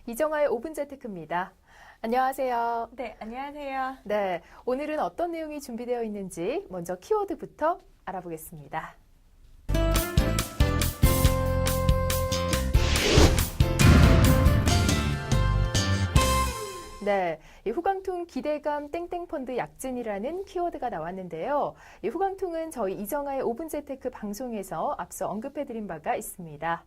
이정아의 5분 재테크입니다. 안녕하세요. 네, 안녕하세요. 네, 오늘은 어떤 내용이 준비되어 있는지 먼저 키워드부터 알아보겠습니다. 네, 이 후광통 기대감 땡땡펀드 약진이라는 키워드가 나왔는데요. 이 후광통은 저희 이정아의 5분 재테크 방송에서 앞서 언급해드린 바가 있습니다.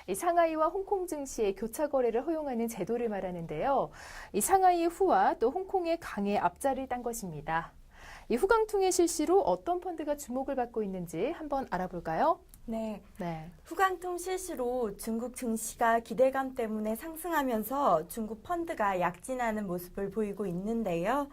이 상하이와 홍콩 증시의 교차 거래를 허용하는 제도를 말하는데요. 이 상하이의 후와 또 홍콩의 강의 앞자를 딴 것입니다. 이 후광통의 실시로 어떤 펀드가 주목을 받고 있는지 한번 알아볼까요? 네, 네. 후광통 실시로 중국 증시가 기대감 때문에 상승하면서 중국 펀드가 약진하는 모습을 보이고 있는데요.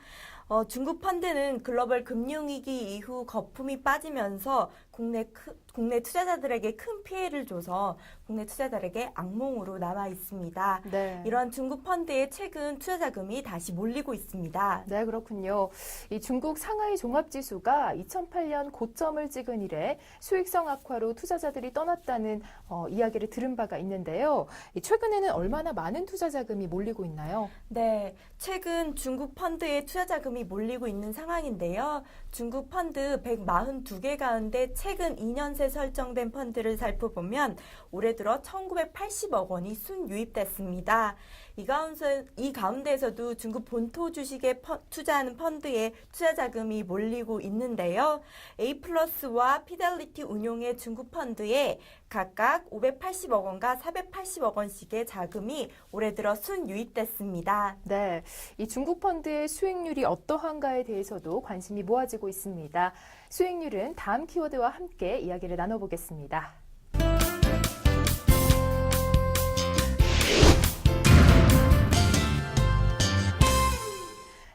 중국 펀드는 글로벌 금융위기 이후 거품이 빠지면서 국내 투자자들에게 큰 피해를 줘서 국내 투자자들에게 악몽으로 남아 있습니다. 네. 이런 중국 펀드에 최근 투자 자금이 다시 몰리고 있습니다. 네, 그렇군요. 이 중국 상하이 종합지수가 2008년 고점을 찍은 이래 수익성 악화로 투자자들이 떠났다는 이야기를 들은 바가 있는데요. 최근에는 얼마나 많은 투자 자금이 몰리고 있나요? 네, 최근 중국 펀드에 투자 자금이 몰리고 있는 상황인데요. 중국 펀드 142개 가운데 최근 2년 새 설정된 펀드를 살펴보면 올해 들어 1980억 원이 순유입됐습니다. 이 가운데에서도 중국 본토 주식에 투자하는 펀드에 투자 자금이 몰리고 있는데요. A+와 피델리티 운용의 중국 펀드에 각각 580억 원과 480억 원씩의 자금이 올해 들어 순유입됐습니다. 네, 이 중국 펀드의 수익률이 어떠한가에 대해서도 관심이 모아지고 있습니다. 수익률은 다음 키워드와 함께 이야기를 나눠보겠습니다.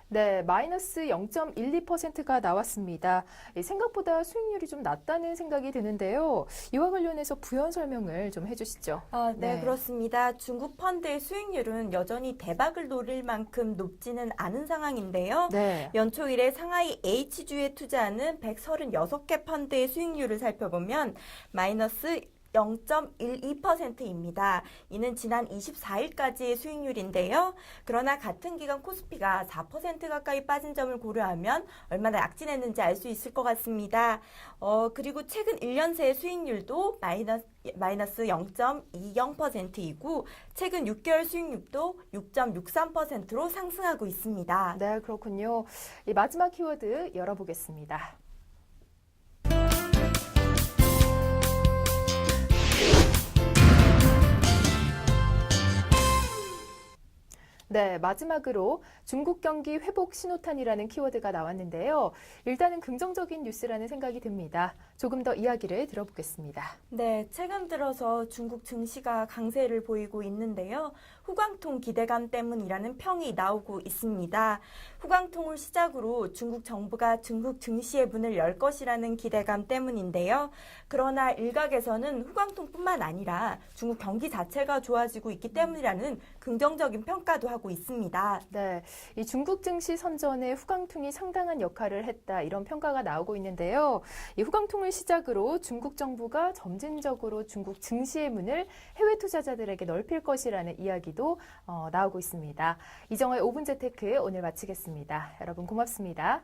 네, 마이너스 0.12%가 나왔습니다. 생각보다 수익률이 좀 낮다는 생각이 드는데요. 이와 관련해서 부연 설명을 좀 해주시죠. 네, 그렇습니다. 중국 펀드의 수익률은 여전히 대박을 노릴 만큼 높지는 않은 상황인데요. 네. 연초 이래 상하이 H주에 투자하는 136개 펀드의 수익률을 살펴보면 마이너스 0.12%입니다. 이는 지난 24일까지의 수익률인데요. 그러나 같은 기간 코스피가 4% 가까이 빠진 점을 고려하면 얼마나 약진했는지 알 수 있을 것 같습니다. 그리고 최근 1년 새 수익률도 마이너스 0.20%이고 최근 6개월 수익률도 6.63%로 상승하고 있습니다. 네, 그렇군요. 이 마지막 키워드 열어보겠습니다. 네, 마지막으로 중국 경기 회복 신호탄이라는 키워드가 나왔는데요. 일단은 긍정적인 뉴스라는 생각이 듭니다. 조금 더 이야기를 들어보겠습니다. 네, 최근 들어서 중국 증시가 강세를 보이고 있는데요. 후광통 기대감 때문이라는 평이 나오고 있습니다. 후광통을 시작으로 중국 정부가 중국 증시의 문을 열 것이라는 기대감 때문인데요. 그러나 일각에서는 후광통뿐만 아니라 중국 경기 자체가 좋아지고 있기 때문이라는 긍정적인 평가도 하고 있습니다. 네, 이 중국 증시 선전에 후광통이 상당한 역할을 했다 이런 평가가 나오고 있는데요. 이 후광통을 시작으로 중국 정부가 점진적으로 중국 증시의 문을 해외 투자자들에게 넓힐 것이라는 이야기도 나오고 있습니다. 이정아의 5분 재테크 오늘 마치겠습니다. 여러분 고맙습니다.